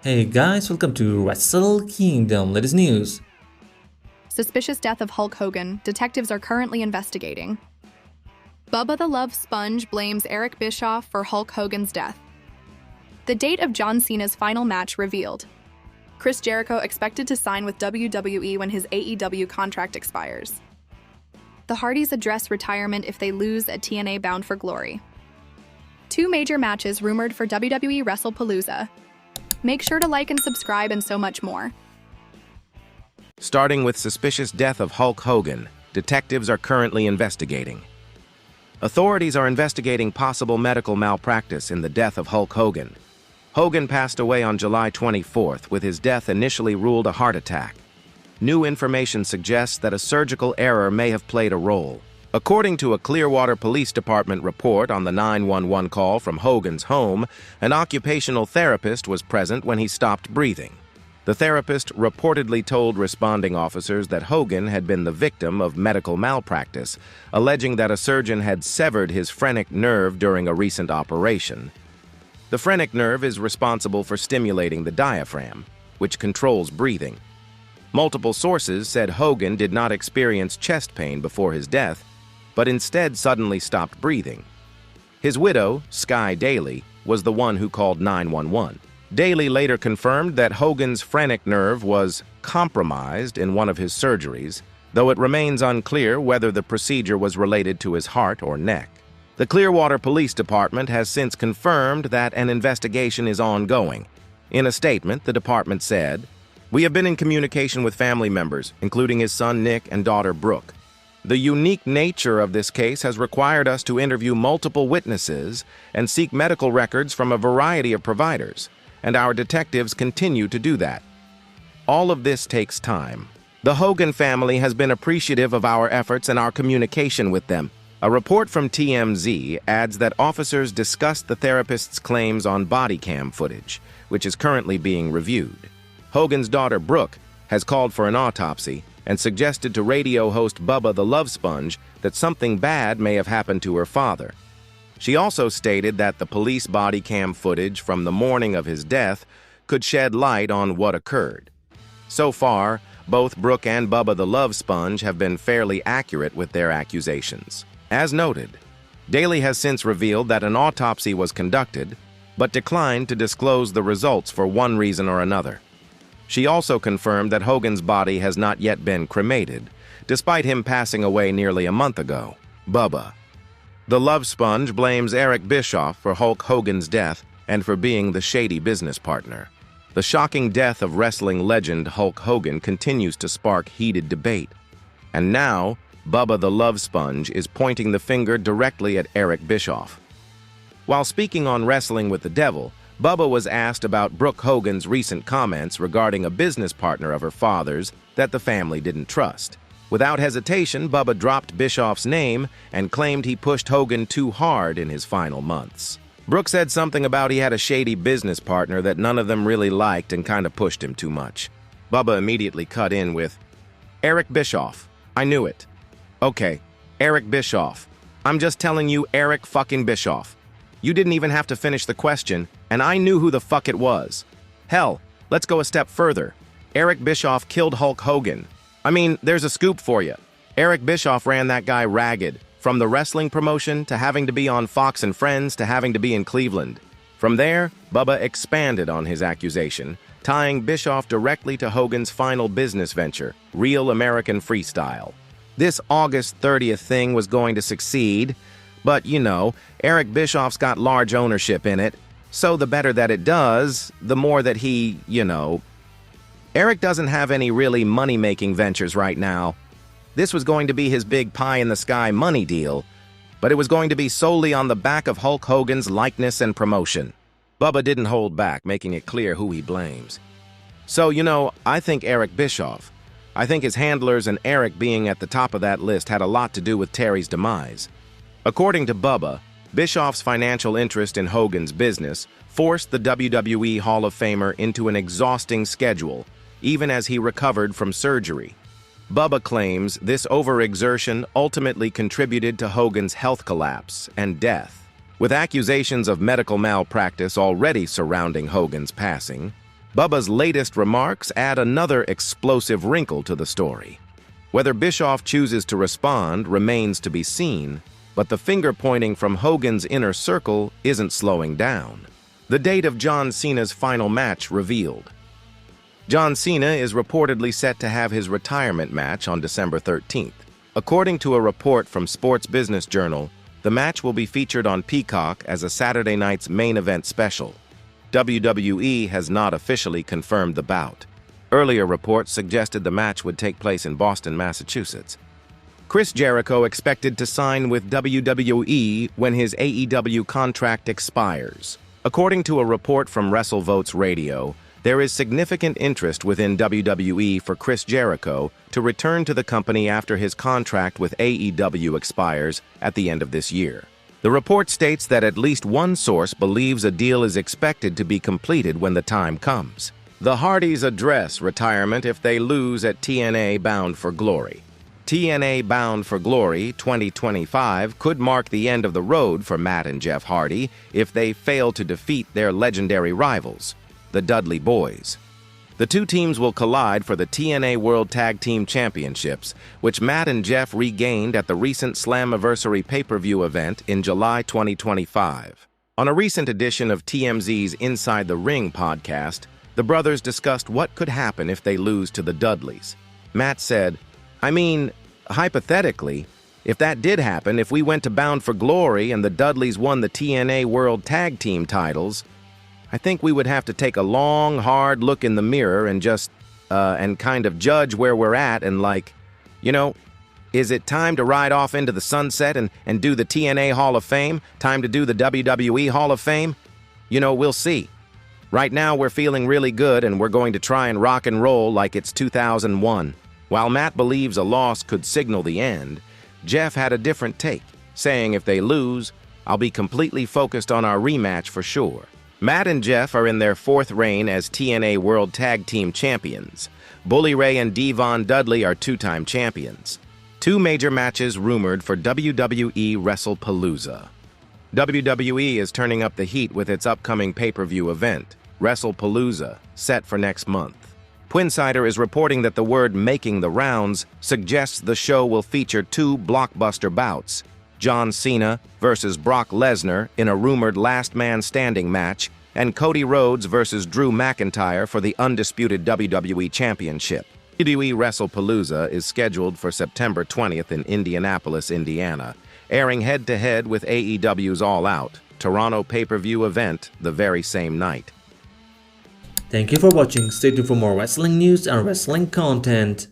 Hey guys, welcome to Wrestle Kingdom. Latest news. Suspicious death of Hulk Hogan. Detectives are currently investigating. Bubba the Love Sponge blames Eric Bischoff for Hulk Hogan's death. The date of John Cena's final match revealed. Chris Jericho expected to sign with WWE when his AEW contract expires. The Hardys address retirement if they lose at TNA Bound for Glory. Two major matches rumored for WWE WrestlePalooza. Make sure to like and subscribe and so much more. Starting with suspicious death of Hulk Hogan, detectives are currently investigating. Authorities are investigating possible medical malpractice in the death of Hulk Hogan. Hogan passed away on July 24th, with his death initially ruled a heart attack. New information suggests that a surgical error may have played a role. According to a Clearwater Police Department report on the 911 call from Hogan's home, an occupational therapist was present when he stopped breathing. The therapist reportedly told responding officers that Hogan had been the victim of medical malpractice, alleging that a surgeon had severed his phrenic nerve during a recent operation. The phrenic nerve is responsible for stimulating the diaphragm, which controls breathing. Multiple sources said Hogan did not experience chest pain before his death, but instead suddenly stopped breathing. His widow, Sky Daly, was the one who called 911. Daly later confirmed that Hogan's phrenic nerve was compromised in one of his surgeries, though it remains unclear whether the procedure was related to his heart or neck. The Clearwater Police Department has since confirmed that an investigation is ongoing. In a statement, the department said, "We have been in communication with family members, including his son Nick and daughter Brooke. The unique nature of this case has required us to interview multiple witnesses and seek medical records from a variety of providers, and our detectives continue to do that. All of this takes time. The Hogan family has been appreciative of our efforts and our communication with them." A report from TMZ adds that officers discussed the therapist's claims on body cam footage, which is currently being reviewed. Hogan's daughter Brooke has called for an autopsy and suggested to radio host Bubba the Love Sponge that something bad may have happened to her father. She also stated that the police body cam footage from the morning of his death could shed light on what occurred. So far, both Brooke and Bubba the Love Sponge have been fairly accurate with their accusations. As noted, Daly has since revealed that an autopsy was conducted, but declined to disclose the results for one reason or another. She also confirmed that Hogan's body has not yet been cremated, despite him passing away nearly a month ago. Bubba the Love Sponge blames Eric Bischoff for Hulk Hogan's death and for being the shady business partner. The shocking death of wrestling legend Hulk Hogan continues to spark heated debate. And now, Bubba the Love Sponge is pointing the finger directly at Eric Bischoff. While speaking on Wrestling with the Devil, Bubba was asked about Brooke Hogan's recent comments regarding a business partner of her father's that the family didn't trust. Without hesitation, Bubba dropped Bischoff's name and claimed he pushed Hogan too hard in his final months. Brooke said something about he had a shady business partner that none of them really liked and kind of pushed him too much. Bubba immediately cut in with, "Eric Bischoff. I knew it." "Okay, Eric Bischoff. I'm just telling you, Eric fucking Bischoff. You didn't even have to finish the question, and I knew who the fuck it was. Hell, let's go a step further. Eric Bischoff killed Hulk Hogan. I mean, there's a scoop for you. Eric Bischoff ran that guy ragged, from the wrestling promotion to having to be on Fox and Friends to having to be in Cleveland." From there, Bubba expanded on his accusation, tying Bischoff directly to Hogan's final business venture, Real American Freestyle. This August 30th thing was going to succeed, but, you know, Eric Bischoff's got large ownership in it, so the better that it does, the more that he, Eric doesn't have any really money-making ventures right now. This was going to be his big pie-in-the-sky money deal, but it was going to be solely on the back of Hulk Hogan's likeness and promotion. Bubba didn't hold back, making it clear who he blames. So, I think Eric Bischoff. I think his handlers and Eric being at the top of that list had a lot to do with Terry's demise. According to Bubba, Bischoff's financial interest in Hogan's business forced the WWE Hall of Famer into an exhausting schedule, even as he recovered from surgery. Bubba claims this overexertion ultimately contributed to Hogan's health collapse and death. With accusations of medical malpractice already surrounding Hogan's passing, Bubba's latest remarks add another explosive wrinkle to the story. Whether Bischoff chooses to respond remains to be seen, but the finger-pointing from Hogan's inner circle isn't slowing down. The date of John Cena's final match revealed. John Cena is reportedly set to have his retirement match on December 13th. According to a report from Sports Business Journal, the match will be featured on Peacock as a Saturday night's main event special. WWE has not officially confirmed the bout. Earlier reports suggested the match would take place in Boston, Massachusetts. Chris Jericho expected to sign with WWE when his AEW contract expires. According to a report from WrestleVotes Radio, there is significant interest within WWE for Chris Jericho to return to the company after his contract with AEW expires at the end of this year. The report states that at least one source believes a deal is expected to be completed when the time comes. The Hardys address retirement if they lose at TNA Bound for Glory. TNA Bound for Glory 2025 could mark the end of the road for Matt and Jeff Hardy if they fail to defeat their legendary rivals, the Dudley Boys. The two teams will collide for the TNA World Tag Team Championships, which Matt and Jeff regained at the recent Slammiversary pay-per-view event in July 2025. On a recent edition of TMZ's Inside the Ring podcast, the brothers discussed what could happen if they lose to the Dudleys. Matt said, "I mean, hypothetically, if that did happen, if we went to Bound for Glory and the Dudleys won the TNA World Tag Team titles, I think we would have to take a long, hard look in the mirror and just, and kind of judge where we're at and is it time to ride off into the sunset and do the TNA Hall of Fame? Time to do the WWE Hall of Fame? We'll see. Right now, we're feeling really good and we're going to try and rock and roll like it's 2001. While Matt believes a loss could signal the end, Jeff had a different take, saying if they lose, I'll be completely focused on our rematch for sure. Matt and Jeff are in their fourth reign as TNA World Tag Team Champions. Bully Ray and Devon Dudley are two-time champions. Two major matches rumored for WWE WrestlePalooza. WWE is turning up the heat with its upcoming pay-per-view event, WrestlePalooza, set for next month. Twinsider is reporting that the word "making the rounds" suggests the show will feature two blockbuster bouts, John Cena versus Brock Lesnar in a rumored last man standing match, and Cody Rhodes versus Drew McIntyre for the undisputed WWE Championship. WWE WrestlePalooza is scheduled for September 20th in Indianapolis, Indiana, airing head-to-head with AEW's All Out, Toronto pay-per-view event the very same night. Thank you for watching. Stay tuned for more wrestling news and wrestling content.